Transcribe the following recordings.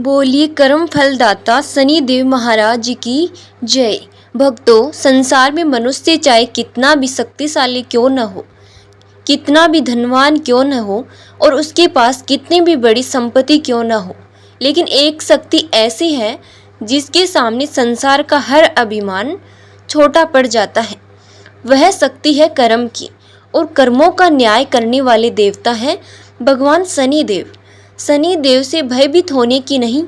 बोलिए कर्म फलदाता शनिदेव महाराज जी की जय। भक्तों, संसार में मनुष्य चाहे कितना भी शक्तिशाली क्यों न हो, कितना भी धनवान क्यों न हो और उसके पास कितनी भी बड़ी संपत्ति क्यों न हो, लेकिन एक शक्ति ऐसी है जिसके सामने संसार का हर अभिमान छोटा पड़ जाता है। वह शक्ति है कर्म की, और कर्मों का न्याय करने वाले देवता है भगवान शनिदेव। शनिदेव से भयभीत होने की नहीं,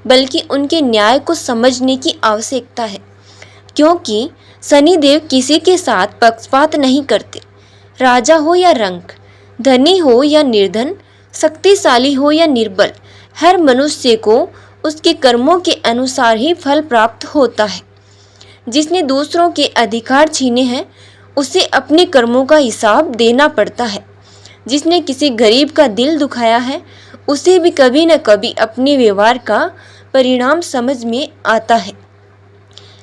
बल्कि उनके न्याय को समझने की आवश्यकता है, क्योंकि शनिदेव किसी के साथ पक्षपात नहीं करते। राजा हो या रंक, धनी हो या निर्धन, शक्तिशाली हो या निर्बल, हर मनुष्य को उसके कर्मों के अनुसार ही फल प्राप्त होता है। जिसने दूसरों के अधिकार छीने हैं, उसे अपने कर्मों का हिसाब देना पड़ता है। जिसने किसी गरीब का दिल दुखाया है, उसे भी कभी न कभी अपने व्यवहार का परिणाम समझ में आता है।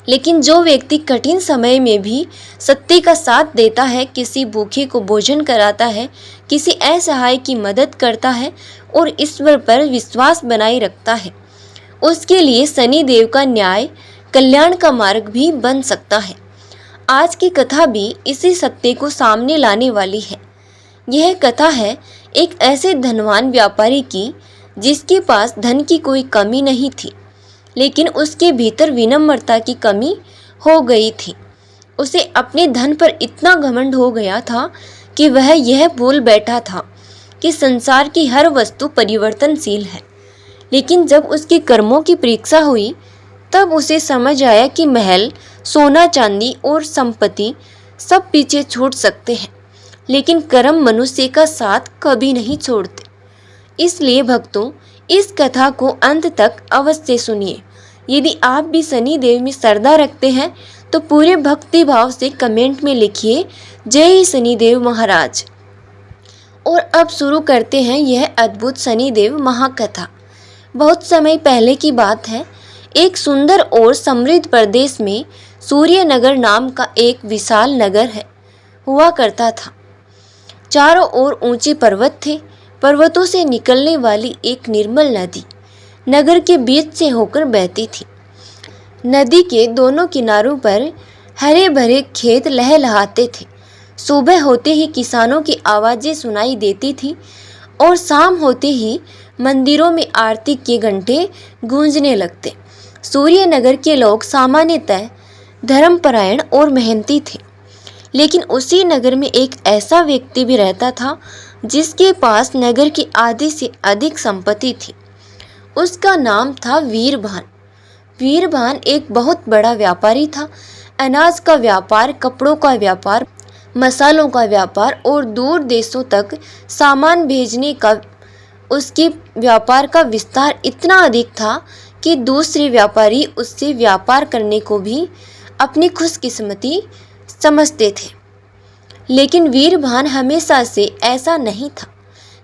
लेकिन जो व्यक्ति कठिन समय में भी सत्य का साथ देता है, किसी भूखे को भोजन कराता है, किसी असहाय की मदद करता है और ईश्वर पर विश्वास बनाए रखता है, उसके लिए शनिदेव का न्याय कल्याण का मार्ग भी बन सकता है। आज की कथा भी इसी सत्य को सामने लाने वाली है। यह कथा है एक ऐसे धनवान व्यापारी की, जिसके पास धन की कोई कमी नहीं थी, लेकिन उसके भीतर विनम्रता की कमी हो गई थी। उसे अपने धन पर इतना घमंड हो गया था कि वह यह भूल बैठा था कि संसार की हर वस्तु परिवर्तनशील है। लेकिन जब उसके कर्मों की परीक्षा हुई, तब उसे समझ आया कि महल, सोना चांदी और संपत्ति सब पीछे छूट सकते हैं, लेकिन कर्म मनुष्य का साथ कभी नहीं छोड़ते। इसलिए भक्तों, इस कथा को अंत तक अवश्य सुनिए। यदि आप भी शनिदेव में श्रद्धा रखते हैं, तो पूरे भक्ति भाव से कमेंट में लिखिए जय शनिदेव महाराज। और अब शुरू करते हैं यह अद्भुत शनिदेव महाकथा। बहुत समय पहले की बात है। एक सुंदर और समृद्ध प्रदेश में सूर्यनगर नाम का एक विशाल नगर हुआ करता था। चारों ओर ऊंचे पर्वत थे। पर्वतों से निकलने वाली एक निर्मल नदी नगर के बीच से होकर बहती थी। नदी के दोनों किनारों पर हरे भरे खेत लहलहाते थे। सुबह होते ही किसानों की आवाज़ें सुनाई देती थी और शाम होते ही मंदिरों में आरती के घंटे गूंजने लगते। सूर्यनगर के लोग सामान्यतः धर्मपरायण और मेहनती थे, लेकिन उसी नगर में एक ऐसा व्यक्ति भी रहता था जिसके पास नगर की आधी से अधिक संपत्ति थी। उसका नाम था वीरभान। वीरभान एक बहुत बड़ा व्यापारी था। अनाज का व्यापार, कपड़ों का व्यापार, मसालों का व्यापार और दूर देशों तक सामान भेजने का उसके व्यापार का विस्तार इतना अधिक था कि दूसरे व्यापारी उससे व्यापार करने को भी अपनी खुशकिस्मती समझते थे। लेकिन वीरभान हमेशा से ऐसा नहीं था।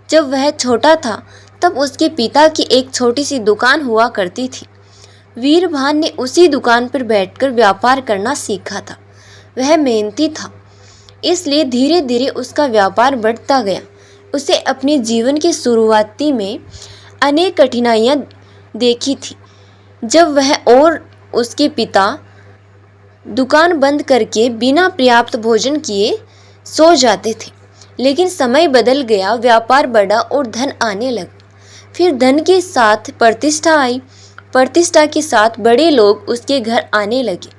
जब वह छोटा था, तब उसके पिता की एक छोटी सी दुकान हुआ करती थी। वीरभान ने उसी दुकान पर बैठकर व्यापार करना सीखा था। वह मेहनती था, इसलिए धीरे धीरे उसका व्यापार बढ़ता गया। उसे अपने जीवन की शुरुआती में अनेक कठिनाइयाँ देखी थी, जब वह और उसके पिता दुकान बंद करके बिना पर्याप्त भोजन किए सो जाते थे। लेकिन समय बदल गया, व्यापार बढ़ा और धन आने लगा। फिर धन के साथ प्रतिष्ठा आई। प्रतिष्ठा के साथ बड़े लोग उसके घर आने लगे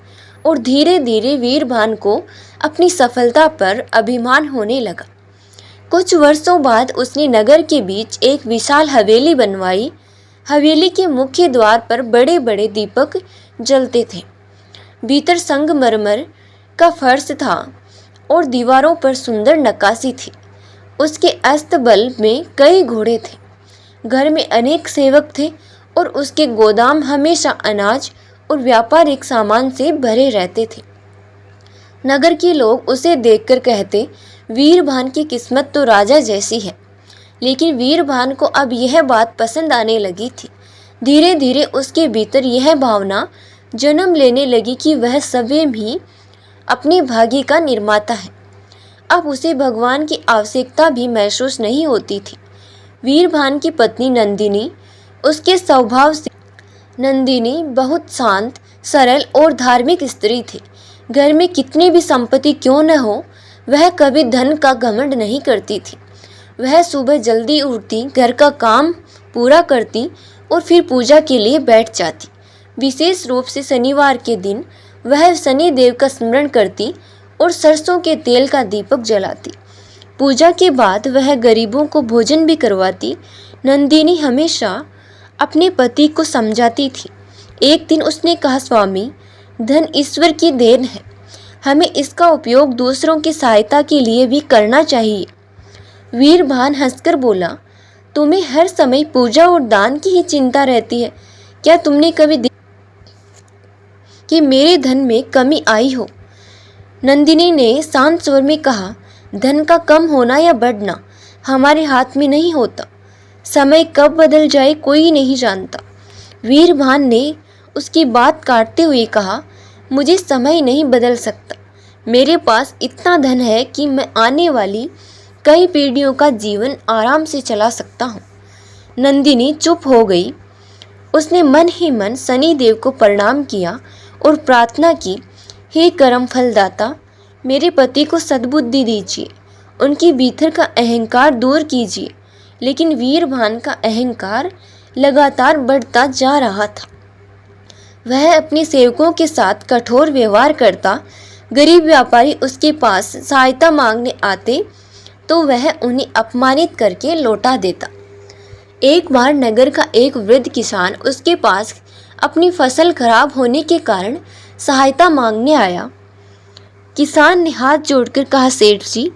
और धीरे धीरे वीरभान को अपनी सफलता पर अभिमान होने लगा। कुछ वर्षों बाद उसने नगर के बीच एक विशाल हवेली बनवाई। हवेली के मुख्य द्वार पर बड़े बड़े दीपक जलते थे। भीतर संगमरमर का फर्श था और दीवारों पर सुंदर नक्काशी थी। उसके अस्तबल में कई घोड़े थे। घर में अनेक सेवक थे और उसके गोदाम हमेशा अनाज और व्यापारिक सामान से भरे रहते थे। नगर के लोग उसे देखकर कहते, वीरभान की किस्मत तो राजा जैसी है। लेकिन वीरभान को अब यह बात पसंद आने लगी थी। धीरे धीरे उसके भीतर यह भावना जन्म लेने लगी कि वह स्वयं ही अपने भाग्य का निर्माता है। अब उसे भगवान की आवश्यकता भी महसूस नहीं होती थी। वीरभान की पत्नी नंदिनी उसके स्वभाव से नंदिनी बहुत शांत, सरल और धार्मिक स्त्री थी। घर में कितनी भी संपत्ति क्यों न हो, वह कभी धन का घमंड नहीं करती थी। वह सुबह जल्दी उठती, घर का काम पूरा करती और फिर पूजा के लिए बैठ जाती। विशेष रूप से शनिवार के दिन वह शनि देव का स्मरण करती और सरसों के तेल का दीपक जलाती। पूजा के बाद वह गरीबों को भोजन भी करवाती। नंदिनी हमेशा अपने पति को समझाती थी। एक दिन उसने कहा, स्वामी, धन ईश्वर की देन है, हमें इसका उपयोग दूसरों की सहायता के लिए भी करना चाहिए। वीरभान हंसकर बोला, तुम्हें हर समय पूजा और दान की ही चिंता रहती है। क्या तुमने कभी देखा कि मेरे धन में कमी आई हो? नंदिनी ने शांत स्वर में कहा, धन का कम होना या बढ़ना हमारे हाथ में नहीं होता। समय कब बदल जाए कोई नहीं जानता। वीरभान ने उसकी बात काटते हुए कहा, मुझे समय नहीं बदल सकता। मेरे पास इतना धन है कि मैं आने वाली कई पीढ़ियों का जीवन आराम से चला सकता हूँ। नंदिनी चुप हो गई। उसने मन ही मन शनि देव को प्रणाम किया और प्रार्थना की, हे कर्म फलदाता, मेरे पति को सद्बुद्धि दीजिए, उनकी भीतर का अहंकार दूर कीजिए। लेकिन वीरभान का अहंकार लगातार बढ़ता जा रहा था। वह अपने सेवकों के साथ कठोर व्यवहार करता। गरीब व्यापारी उसके पास सहायता मांगने आते तो वह उन्हें अपमानित करके लौटा देता। एक बार नगर का एक वृद्ध किसान उसके पास अपनी फसल खराब होने के कारण सहायता मांगने आया। किसान ने हाथ जोड़कर कहा, सेठ जी,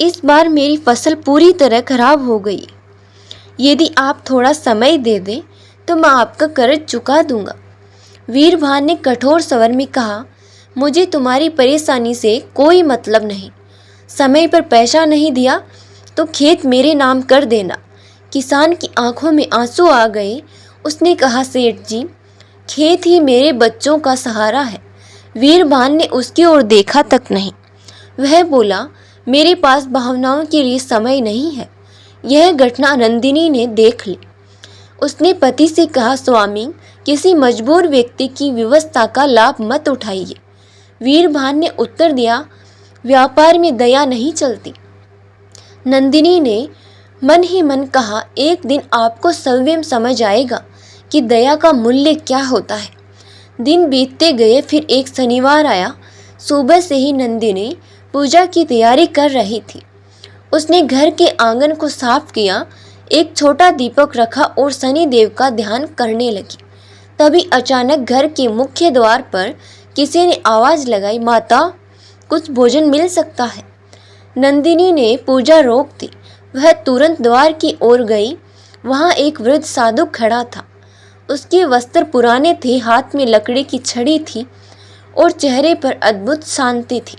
इस बार मेरी फसल पूरी तरह खराब हो गई। यदि आप थोड़ा समय दे दें तो मैं आपका कर्ज चुका दूंगा। वीरभान ने कठोर स्वर में कहा, मुझे तुम्हारी परेशानी से कोई मतलब नहीं। समय पर पैसा नहीं दिया तो खेत मेरे नाम कर देना। किसान की आंखों में आंसू आ गए। उसने कहा, सेठ जी, खेत ही मेरे बच्चों का सहारा है। वीरभान ने उसकी ओर देखा तक नहीं। वह बोला, मेरे पास भावनाओं के लिए समय नहीं है। यह घटना नंदिनी ने देख ली। उसने पति से कहा, स्वामी, किसी मजबूर व्यक्ति की व्यवस्था का लाभ मत उठाइए। वीरभान ने उत्तर दिया, व्यापार में दया नहीं चलती। नंदिनी ने मन ही मन कहा, एक दिन आपको स्वयं समझ आएगा कि दया का मूल्य क्या होता है। दिन बीतते गए। फिर एक शनिवार आया। सुबह से ही नंदिनी पूजा की तैयारी कर रही थी। उसने घर के आंगन को साफ किया, एक छोटा दीपक रखा और शनि देव का ध्यान करने लगी। तभी अचानक घर के मुख्य द्वार पर किसी ने आवाज लगाई, माता, कुछ भोजन मिल सकता है। नंदिनी ने पूजा रोक दी। वह तुरंत द्वार की ओर गई। वहां एक वृद्ध साधु खड़ा था। उसके वस्त्र पुराने थे, हाथ में लकड़ी की छड़ी थी और चेहरे पर अद्भुत शांति थी।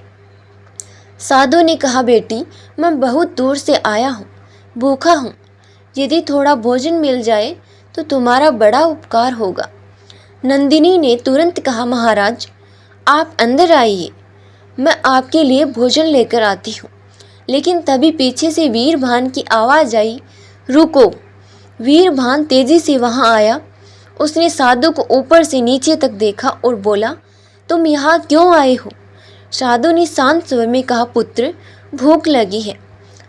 साधु ने कहा, बेटी, मैं बहुत दूर से आया हूँ, भूखा हूँ। यदि थोड़ा भोजन मिल जाए तो तुम्हारा बड़ा उपकार होगा। नंदिनी ने तुरंत कहा, महाराज, आप अंदर आइए, मैं आपके लिए भोजन लेकर आती हूँ। लेकिन तभी पीछे से वीरभान की आवाज़ आई, रुको। वीरभान तेजी से वहाँ आया। उसने साधु को ऊपर से नीचे तक देखा और बोला, तुम यहाँ क्यों आए हो? साधु ने शांत स्वर में कहा, पुत्र, भूख लगी है,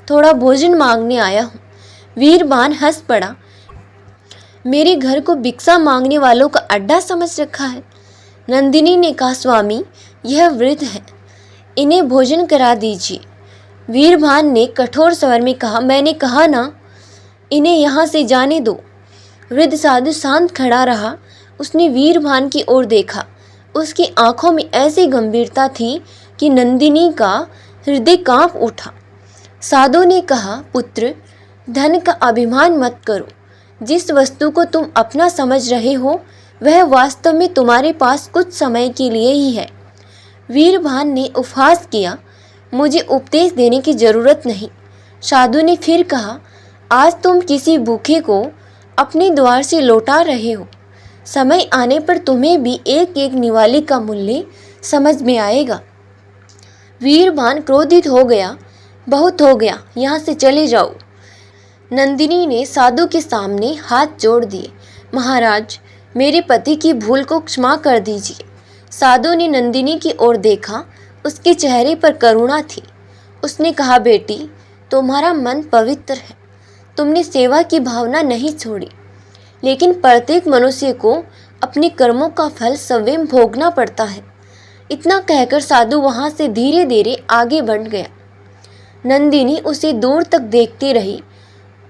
थोड़ा भोजन मांगने आया हूँ। वीरभान हंस पड़ा, मेरे घर को भिक्षा मांगने वालों का अड्डा समझ रखा है। नंदिनी ने कहा, स्वामी, यह वृद्ध है, इन्हें भोजन करा दीजिए। वीरभान ने कठोर स्वर में कहा, मैंने कहा ना, इन्हें यहाँ से जाने दो। वृद्ध साधु शांत खड़ा रहा। उसने वीरभान की ओर देखा। उसकी आंखों में ऐसी गंभीरता थी कि नंदिनी का हृदय कांप उठा। साधु ने कहा, पुत्र, धन का अभिमान मत करो। जिस वस्तु को तुम अपना समझ रहे हो वह वास्तव में तुम्हारे पास कुछ समय के लिए ही है। वीरभान ने उपहास किया, मुझे उपदेश देने की जरूरत नहीं। साधु ने फिर कहा, आज तुम किसी भूखे को अपने द्वार से लौटा रहे हो। समय आने पर तुम्हें भी एक एक निवाले का मूल्य समझ में आएगा। वीरभान क्रोधित हो गया, बहुत हो गया, यहाँ से चले जाओ। नंदिनी ने साधु के सामने हाथ जोड़ दिए, महाराज, मेरे पति की भूल को क्षमा कर दीजिए। साधु ने नंदिनी की ओर देखा। उसके चेहरे पर करुणा थी। उसने कहा, बेटी, तुम्हारा मन पवित्र है। तुमने सेवा की भावना नहीं छोड़ी। लेकिन प्रत्येक मनुष्य को अपने कर्मों का फल स्वयं भोगना पड़ता है। इतना कहकर साधु वहां से धीरे धीरे आगे बढ़ गया। नंदिनी उसे दूर तक देखती रही।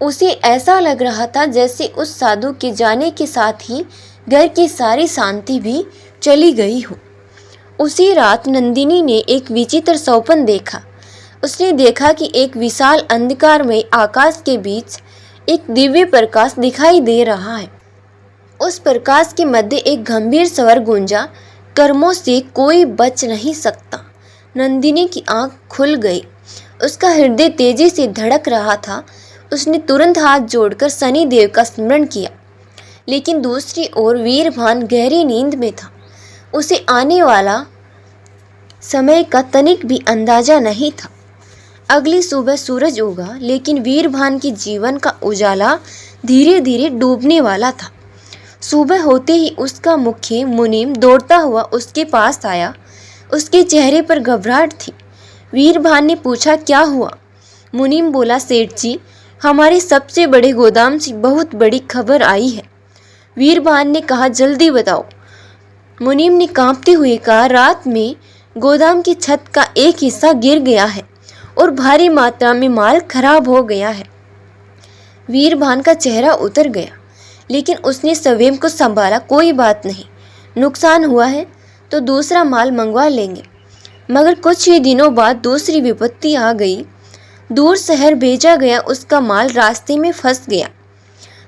उसे ऐसा लग रहा था जैसे उस साधु के जाने के साथ ही घर की सारी शांति भी चली गई हो। उसी रात नंदिनी ने एक विचित्र सपना देखा। उसने देखा कि एक विशाल अंधकारमय आकाश के बीच एक दिव्य प्रकाश दिखाई दे रहा है। उस प्रकाश के मध्य एक गंभीर स्वर गूंजा, कर्मों से कोई बच नहीं सकता। नंदिनी की आंख खुल गई। उसका हृदय तेजी से धड़क रहा था। उसने तुरंत हाथ जोड़कर शनिदेव का स्मरण किया। लेकिन दूसरी ओर वीरभान गहरी नींद में था। उसे आने वाला समय का तनिक भी अंदाजा नहीं था। अगली सुबह सूरज उगा, लेकिन वीरभान के जीवन का उजाला धीरे धीरे डूबने वाला था। सुबह होते ही उसका मुखिया मुनीम दौड़ता हुआ उसके पास आया। उसके चेहरे पर घबराहट थी। वीरभान ने पूछा, क्या हुआ? मुनीम बोला, सेठ जी, हमारे सबसे बड़े गोदाम से बहुत बड़ी खबर आई है। वीरभान ने कहा, जल्दी बताओ। मुनीम ने कांपते हुए कहा, रात में गोदाम की छत का एक हिस्सा गिर गया है और भारी मात्रा में माल खराब हो गया है। वीरभान का चेहरा उतर गया, लेकिन उसने स्वयं को संभाला। कोई बात नहीं, नुकसान हुआ है तो दूसरा माल मंगवा लेंगे। मगर कुछ ही दिनों बाद दूसरी विपत्ति आ गई। दूर शहर भेजा गया उसका माल रास्ते में फंस गया।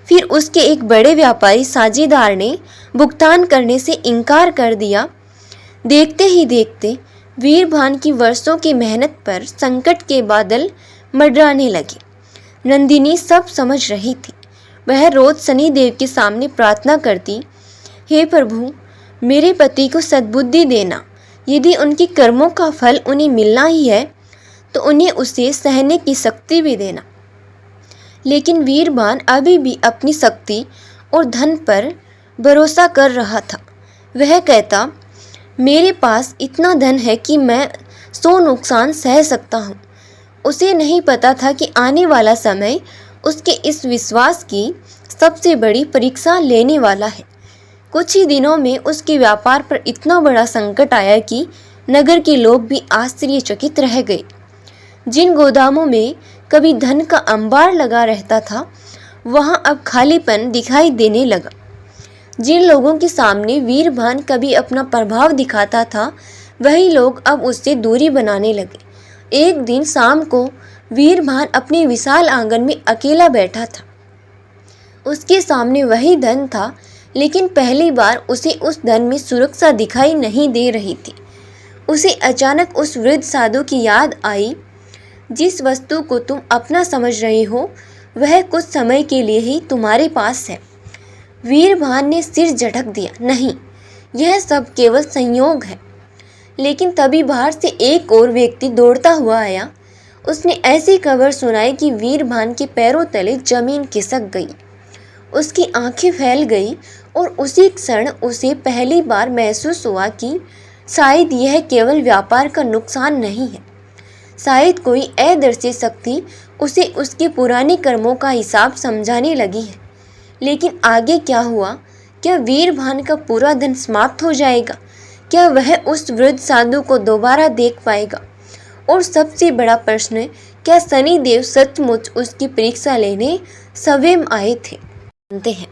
फिर उसके एक बड़े व्यापारी साझेदार ने भुगतान करने से इनकार कर दिया। देखते ही देखते वीरभान की वर्षों की मेहनत पर संकट के बादल मंडराने लगे। नंदिनी सब समझ रही थी। वह रोज शनिदेव के सामने प्रार्थना करती, हे प्रभु, मेरे पति को सद्बुद्धि देना। यदि उनके कर्मों का फल उन्हें मिलना ही है तो उन्हें उसे सहने की शक्ति भी देना। लेकिन वीरभान अभी भी अपनी शक्ति और धन पर भरोसा कर रहा था। वह कहता, मेरे पास इतना धन है कि मैं 100 नुकसान सह सकता हूँ। उसे नहीं पता था कि आने वाला समय उसके इस विश्वास की सबसे बड़ी परीक्षा लेने वाला है। कुछ ही दिनों में उसके व्यापार पर इतना बड़ा संकट आया कि नगर के लोग भी आश्चर्यचकित रह गए। जिन गोदामों में कभी धन का अंबार लगा रहता था, वहां अब खालीपन दिखाई देने लगा। जिन लोगों के सामने वीरभान कभी अपना प्रभाव दिखाता था, वही लोग अब उससे दूरी बनाने लगे। एक दिन शाम को वीरभान अपने विशाल आंगन में अकेला बैठा था। उसके सामने वही धन था, लेकिन पहली बार उसे उस धन में सुरक्षा दिखाई नहीं दे रही थी। उसे अचानक उस वृद्ध साधु की याद आई। जिस वस्तु को तुम अपना समझ रहे हो, वह कुछ समय के लिए ही तुम्हारे पास है। वीरभान ने सिर झटक दिया, नहीं, यह सब केवल संयोग है। लेकिन तभी बाहर से एक और व्यक्ति दौड़ता हुआ आया। उसने ऐसी खबर सुनाई कि वीरभान के पैरों तले जमीन खिसक गई। उसकी आंखें फैल गई और उसी क्षण उसे पहली बार महसूस हुआ कि शायद यह केवल व्यापार का नुकसान नहीं है। शायद कोई अदृश्य शक्ति उसे उसके पुराने कर्मों का हिसाब समझाने लगी है। लेकिन आगे क्या हुआ? क्या वीरभान का पूरा धन समाप्त हो जाएगा? क्या वह उस वृद्ध साधु को दोबारा देख पाएगा? और सबसे बड़ा प्रश्न, क्या शनिदेव सचमुच उसकी परीक्षा लेने स्वयं आए थे? जानते हैं,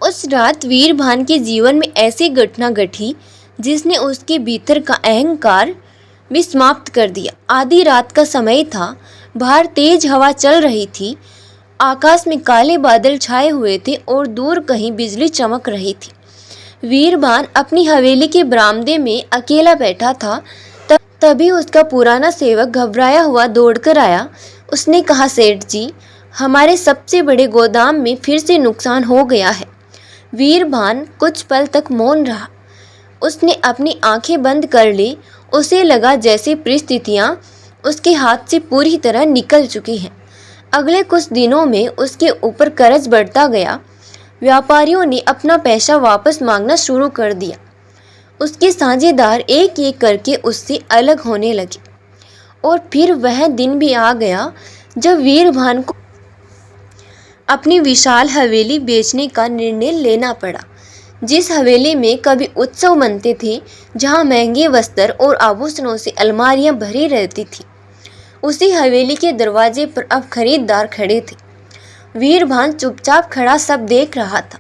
उस रात वीरभान के जीवन में ऐसी घटना घटी जिसने उसके भीतर का अहंकार भी समाप्त कर दिया। आधी रात का समय था। बाहर तेज हवा चल रही थी। आकाश में काले बादल छाए हुए थे और दूर कहीं बिजली चमक रही थी। वीरभान अपनी हवेली के बरामदे में अकेला बैठा था। तभी उसका पुराना सेवक घबराया हुआ दौड़कर आया। उसने कहा, सेठ जी, हमारे सबसे बड़े गोदाम में फिर से नुकसान हो गया है। वीरभान कुछ पल तक मौन रहा। उसने अपनी आंखें बंद कर ली। उसे लगा जैसे परिस्थितियां उसके हाथ से पूरी तरह निकल चुकी हैं। अगले कुछ दिनों में उसके ऊपर कर्ज बढ़ता गया। व्यापारियों ने अपना पैसा वापस मांगना शुरू कर दिया। उसके साझेदार एक एक करके उससे अलग होने लगे और फिर वह दिन भी आ गया जब वीरभान को अपनी विशाल हवेली बेचने का निर्णय लेना पड़ा। जिस हवेली में कभी उत्सव मनते थे, जहां महंगे वस्त्र और आभूषणों से अलमारियां भरी रहती थी, उसी हवेली के दरवाजे पर अब खरीदार खड़े थे। वीरभान चुपचाप खड़ा सब देख रहा था।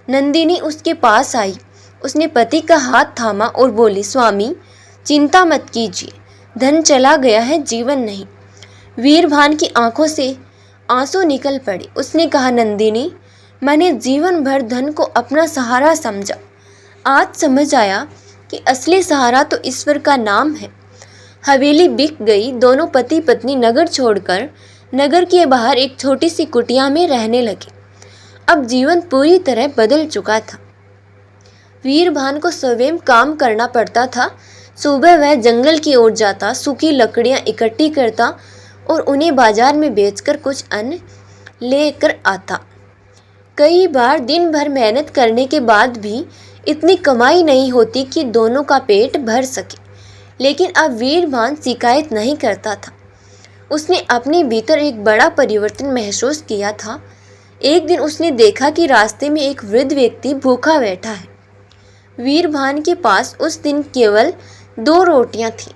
नंदिनी उसके पास आई। उसने पति का हाथ थामा और बोली, स्वामी चिंता मत कीजिए, धन चला गया है, जीवन नहीं। वीरभान की आंखों से आंसू निकल पड़े। उसने कहा, नंदिनी मैंने जीवन भर धन को अपना सहारा समझा। आज समझ आया कि असली सहारा तो ईश्वर का नाम है। हवेली बिक गई। दोनों पति पत्नी नगर छोड़कर नगर के बाहर एक छोटी सी कुटिया में रहने लगे। अब जीवन पूरी तरह बदल चुका था। वीरभान को स्वयं काम करना पड़ता था। सुबह वह जंगल की ओर जाता, सूखी लकड़ियां इकट्ठी करता और उन्हें बाजार में बेचकर कुछ अन्न लेकर आता। कई बार दिन भर मेहनत करने के बाद भी इतनी कमाई नहीं होती कि दोनों का पेट भर सके, लेकिन अब वीरभान शिकायत नहीं करता था। उसने अपने भीतर एक बड़ा परिवर्तन महसूस किया था। एक दिन उसने देखा कि रास्ते में एक वृद्ध व्यक्ति भूखा बैठा है। वीरभान के पास उस दिन केवल 2 रोटियां थीं।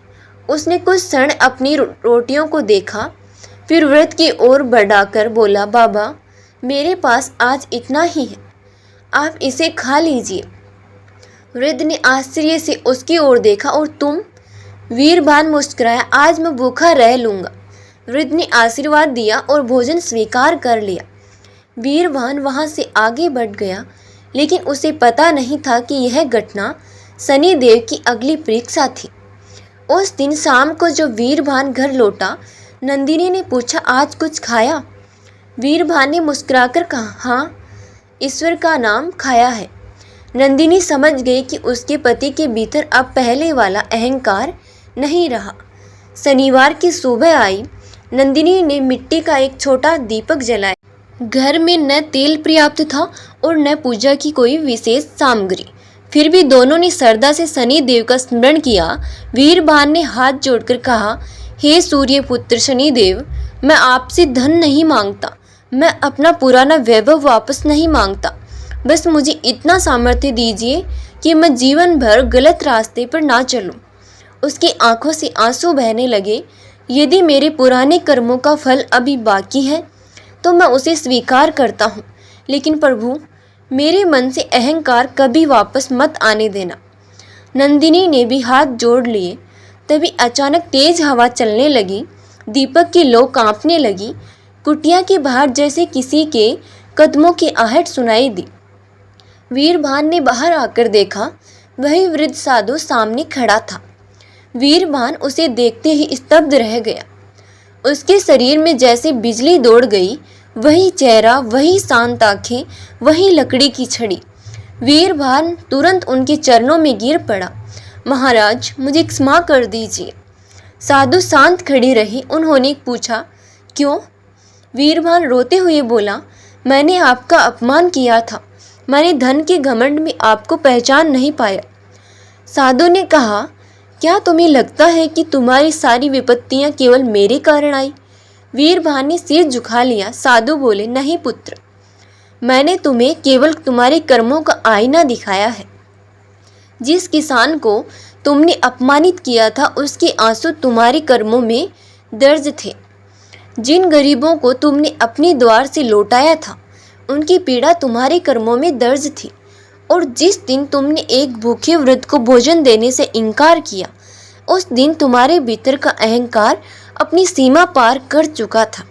उसने कुछ क्षण अपनी रोटियों को देखा, फिर वृद्ध की ओर बढ़ाकर बोला, बाबा मेरे पास आज इतना ही है, आप इसे खा लीजिए। वृद्ध ने आश्चर्य से उसकी ओर देखा, और तुम? वीरभान मुस्कुराया, आज मैं भूखा रह लूँगा। वृद्ध ने आशीर्वाद दिया और भोजन स्वीकार कर लिया। वीरभान वहाँ से आगे बढ़ गया, लेकिन उसे पता नहीं था कि यह घटना शनिदेव की अगली परीक्षा थी। उस दिन शाम को जब वीरभान घर लौटा, नंदिनी ने पूछा, आज कुछ खाया? वीरभान ने मुस्कुराकर कहा, हाँ, ईश्वर का नाम खाया है। नंदिनी समझ गई कि उसके पति के भीतर अब पहले वाला अहंकार नहीं रहा। शनिवार की सुबह आई। नंदिनी ने मिट्टी का एक छोटा दीपक जलाया। घर में न तेल पर्याप्त था और न पूजा की कोई विशेष सामग्री। फिर भी दोनों ने श्रद्धा से शनिदेव का स्मरण किया। वीरभान ने हाथ जोड़कर कहा, हे सूर्य पुत्र शनिदेव, मैं आपसे धन नहीं मांगता, मैं अपना पुराना वैभव वापस नहीं मांगता। बस मुझे इतना सामर्थ्य दीजिए कि मैं जीवन भर गलत रास्ते पर ना चलूं। उसकी आंखों से आंसू बहने लगे। यदि मेरे पुराने कर्मों का फल अभी बाकी है तो मैं उसे स्वीकार करता हूँ, लेकिन प्रभु मेरे मन से अहंकार कभी वापस मत आने देना। नंदिनी ने भी हाथ जोड़ लिए। तभी अचानक तेज हवा चलने लगी। दीपक की लौ कांपने लगी। कुटिया के बाहर जैसे किसी के कदमों की आहट सुनाई दी। वीरभान ने बाहर आकर देखा, वही वृद्ध साधु सामने खड़ा था। वीरभान उसे देखते ही स्तब्ध रह गया। उसके शरीर में जैसे बिजली दौड़ गई। वही चेहरा, वही शांत आंखें, वही लकड़ी की छड़ी। वीरभान तुरंत उनके चरणों में गिर पड़ा। महाराज, मुझे क्षमा कर दीजिए। साधु शांत खड़ी रही। उन्होंने पूछा, क्यों? वीरभान रोते हुए बोला, मैंने आपका अपमान किया था। मैंने धन के घमंड में आपको पहचान नहीं पाया। साधु ने कहा, क्या तुम्हें लगता है कि तुम्हारी सारी विपत्तियां केवल मेरे कारण आई? वीरभान ने सिर झुका लिया। साधु बोले, नहीं पुत्र, मैंने तुम्हें केवल तुम्हारे कर्मों का आईना दिखाया है। जिस किसान को तुमने अपमानित किया था, उसके आंसू तुम्हारे कर्मों में दर्ज थे। जिन गरीबों को तुमने अपने द्वार से लौटाया था, उनकी पीड़ा तुम्हारे कर्मों में दर्ज थी। और जिस दिन तुमने एक भूखे वृद्ध को भोजन देने से इनकार किया, उस दिन तुम्हारे भीतर का अहंकार अपनी सीमा पार कर चुका था।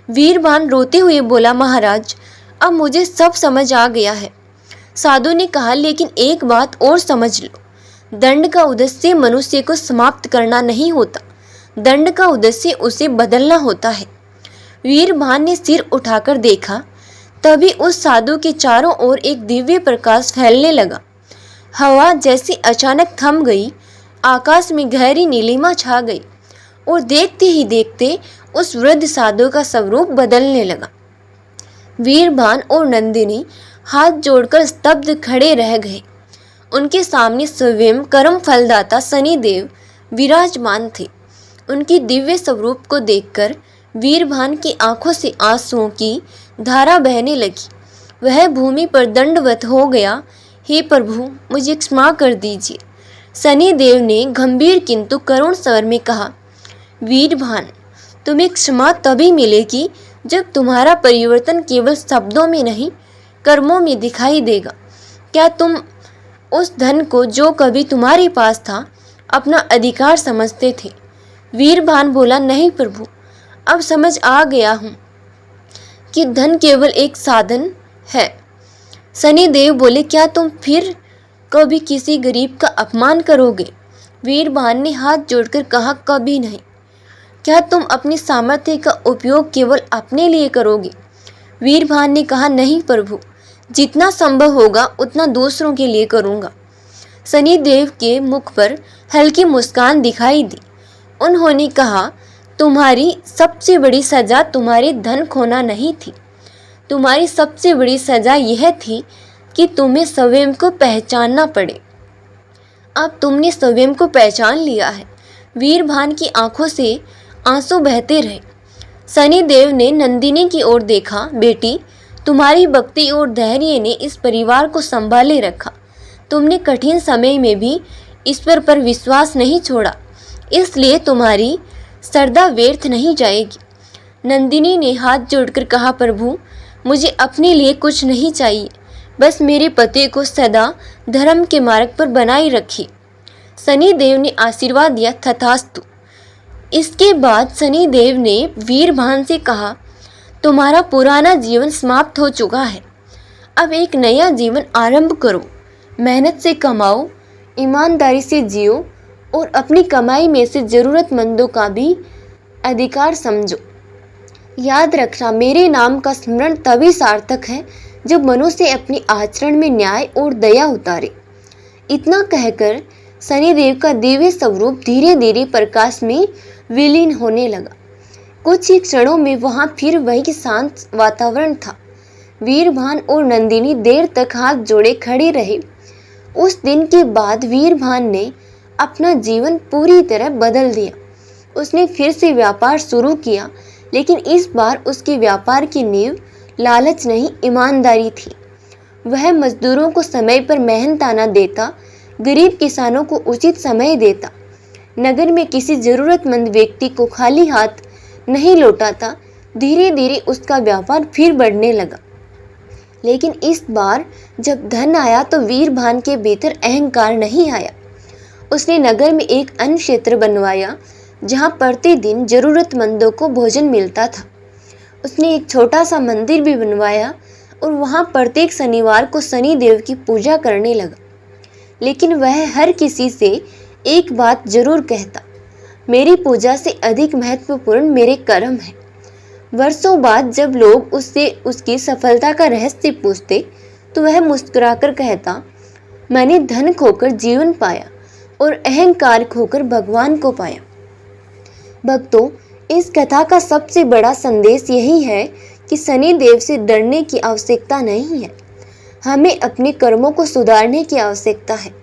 वीरभान रोते हुए बोला, महाराज, अब मुझे सब समझ आ गया है। साधु ने कहा, लेकिन एक बात और समझ लो, दंड का उद्देश्य मनुष्य को समाप्त करना नहीं होता, दंड का उद्देश्य उसे बदलना होता है। वीरभान ने सिर उठाकर देखा। तभी उस साधु के चारों ओर एक दिव्य प्रकाश फैलने लगा। हवा जैसी अचानक थम गई। आकाश में गहरी नीलिमा छा गई और देखते ही देखते उस वृद्ध साधु का स्वरूप बदलने लगा। वीरभान और नंदिनी हाथ जोड़कर स्तब्ध खड़े रह गए। उनके सामने स्वयं कर्म फलदाता शनिदेव विराजमान थे। उनकी दिव्य स्वरूप को देखकर वीरभान की आंखों से आंसुओं की धारा बहने लगी। वह भूमि पर दंडवत हो गया। हे प्रभु, मुझे क्षमा कर दीजिए। शनिदेव ने गंभीर किंतु करुण स्वर में कहा, वीरभान, तुम्हें क्षमा तभी मिलेगी जब तुम्हारा परिवर्तन केवल शब्दों में नहीं, कर्मों में दिखाई देगा। क्या तुम उस धन को जो कभी तुम्हारे पास था अपना अधिकार समझते थे? वीरभान बोला, नहीं प्रभु, अब समझ आ गया हूँ कि धन केवल एक साधन है। शनिदेव बोले, क्या तुम फिर कभी किसी गरीब का अपमान करोगे? वीरभान ने हाथ जोड़कर कहा, कभी नहीं। क्या तुम अपनी सामर्थ्य का उपयोग केवल अपने लिए करोगे? वीरभान ने कहा, नहीं प्रभु, जितना संभव होगा उतना दूसरों के लिए करूँगा। शनिदेव के मुख पर हल्की मुस्कान दिखाई दी। उन्होंने कहा, तुम्हारी सबसे बड़ी सजा तुम्हारे धन खोना नहीं थी। तुम्हारी सबसे बड़ी सजा यह थी कि तुम्हें स्वयं को पहचानना पड़े। अब तुमने स्वयं को पहचान लिया है। वीरभान की आंखों से आंसू बहते रहे। शनिदेव ने नंदिनी की ओर देखा, बेटी, तुम्हारी भक्ति और धैर्य ने इस परिवार को संभाले रखा। तुमने कठिन समय में भी ईश्वर पर विश्वास नहीं छोड़ा, इसलिए तुम्हारी श्रद्धा व्यर्थ नहीं जाएगी। नंदिनी ने हाथ जोड़कर कहा, प्रभु, मुझे अपने लिए कुछ नहीं चाहिए, बस मेरे पति को सदा धर्म के मार्ग पर बनाए रखिए। शनिदेव ने आशीर्वाद दिया, तथास्तु। इसके बाद शनिदेव ने वीरभान से कहा, तुम्हारा पुराना जीवन समाप्त हो चुका है। अब एक नया जीवन आरंभ करो। मेहनत से कमाओ, ईमानदारी से जियो और अपनी कमाई में से ज़रूरतमंदों का भी अधिकार समझो। याद रखना, मेरे नाम का स्मरण तभी सार्थक है जब मनुष्य अपने आचरण में न्याय और दया उतारे। इतना कहकर शनिदेव का दिव्य स्वरूप धीरे धीरे प्रकाश में विलीन होने लगा। कुछ ही क्षणों में वहां फिर वही शांत वातावरण था। वीरभान और नंदिनी देर तक हाथ जोड़े खड़े रहे। उस दिन के बाद वीरभान ने अपना जीवन पूरी तरह बदल दिया। उसने फिर से व्यापार शुरू किया, लेकिन इस बार उसके व्यापार की नींव लालच नहीं, ईमानदारी थी। वह मजदूरों को समय पर मेहनताना देता, गरीब किसानों को उचित समय देता, नगर में किसी जरूरतमंद व्यक्ति को खाली हाथ नहीं लौटाता। धीरे धीरे उसका व्यापार फिर बढ़ने लगा। लेकिन इस बार जब धन आया तो वीरभान के भीतर अहंकार नहीं आया। उसने नगर में एक अन्न क्षेत्र बनवाया जहां प्रतिदिन जरूरतमंदों को भोजन मिलता था। उसने एक छोटा सा मंदिर भी बनवाया और वहां प्रत्येक शनिवार को शनिदेव की पूजा करने लगा। लेकिन वह हर किसी से एक बात जरूर कहता, मेरी पूजा से अधिक महत्वपूर्ण मेरे कर्म हैं। वर्षों बाद जब लोग उससे उसकी सफलता का रहस्य पूछते तो वह मुस्कुराकर कहता, मैंने धन खोकर जीवन पाया और अहंकार खोकर भगवान को पाया। भक्तों, इस कथा का सबसे बड़ा संदेश यही है कि शनिदेव से डरने की आवश्यकता नहीं है। हमें अपने कर्मों को सुधारने की आवश्यकता है।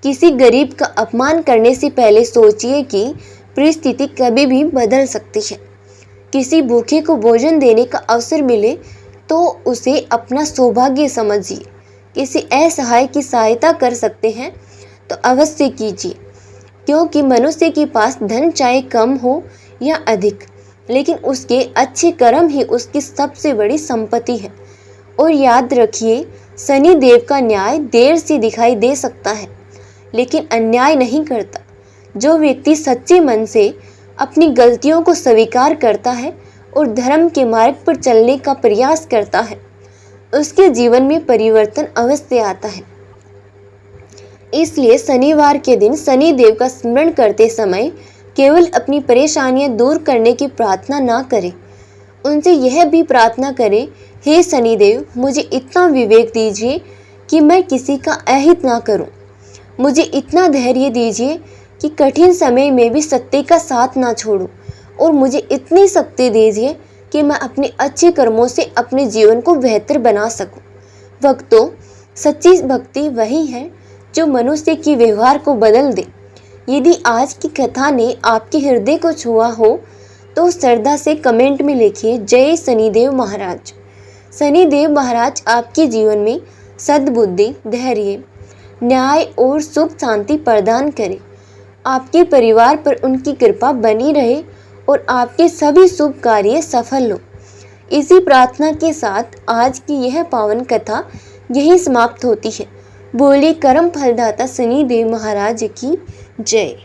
किसी गरीब का अपमान करने से पहले सोचिए कि परिस्थिति कभी भी बदल सकती है। किसी भूखे को भोजन देने का अवसर मिले तो उसे अपना सौभाग्य समझिए। किसी असहाय की सहायता कर सकते हैं तो अवश्य कीजिए, क्योंकि मनुष्य के पास धन चाहे कम हो या अधिक, लेकिन उसके अच्छे कर्म ही उसकी सबसे बड़ी संपत्ति है। और याद रखिए, शनिदेव का न्याय देर से दिखाई दे सकता है, लेकिन अन्याय नहीं करता। जो व्यक्ति सच्चे मन से अपनी गलतियों को स्वीकार करता है और धर्म के मार्ग पर चलने का प्रयास करता है, उसके जीवन में परिवर्तन अवश्य आता है। इसलिए शनिवार के दिन शनिदेव का स्मरण करते समय केवल अपनी परेशानियां दूर करने की प्रार्थना ना करें, उनसे यह भी प्रार्थना करें, हे शनिदेव, मुझे इतना विवेक दीजिए कि मैं किसी का अहित ना करूं। मुझे इतना धैर्य दीजिए कि कठिन समय में भी सत्य का साथ ना छोड़ूं, और मुझे इतनी शक्ति दीजिए कि मैं अपने अच्छे कर्मों से अपने जीवन को बेहतर बना सकूं। भक्तों, सच्ची भक्ति वही है जो मनुष्य के व्यवहार को बदल दे। यदि आज की कथा ने आपके हृदय को छुआ हो तो श्रद्धा से कमेंट में लिखिए जय शनिदेव महाराज। शनिदेव महाराज आपके जीवन में सद्बुद्धि, धैर्य, न्याय और सुख शांति प्रदान करें। आपके परिवार पर उनकी कृपा बनी रहे और आपके सभी शुभ कार्य सफल हो। इसी प्रार्थना के साथ आज की यह पावन कथा यही समाप्त होती है। बोलिए कर्म फलदाता शनिदेव महाराज की जय।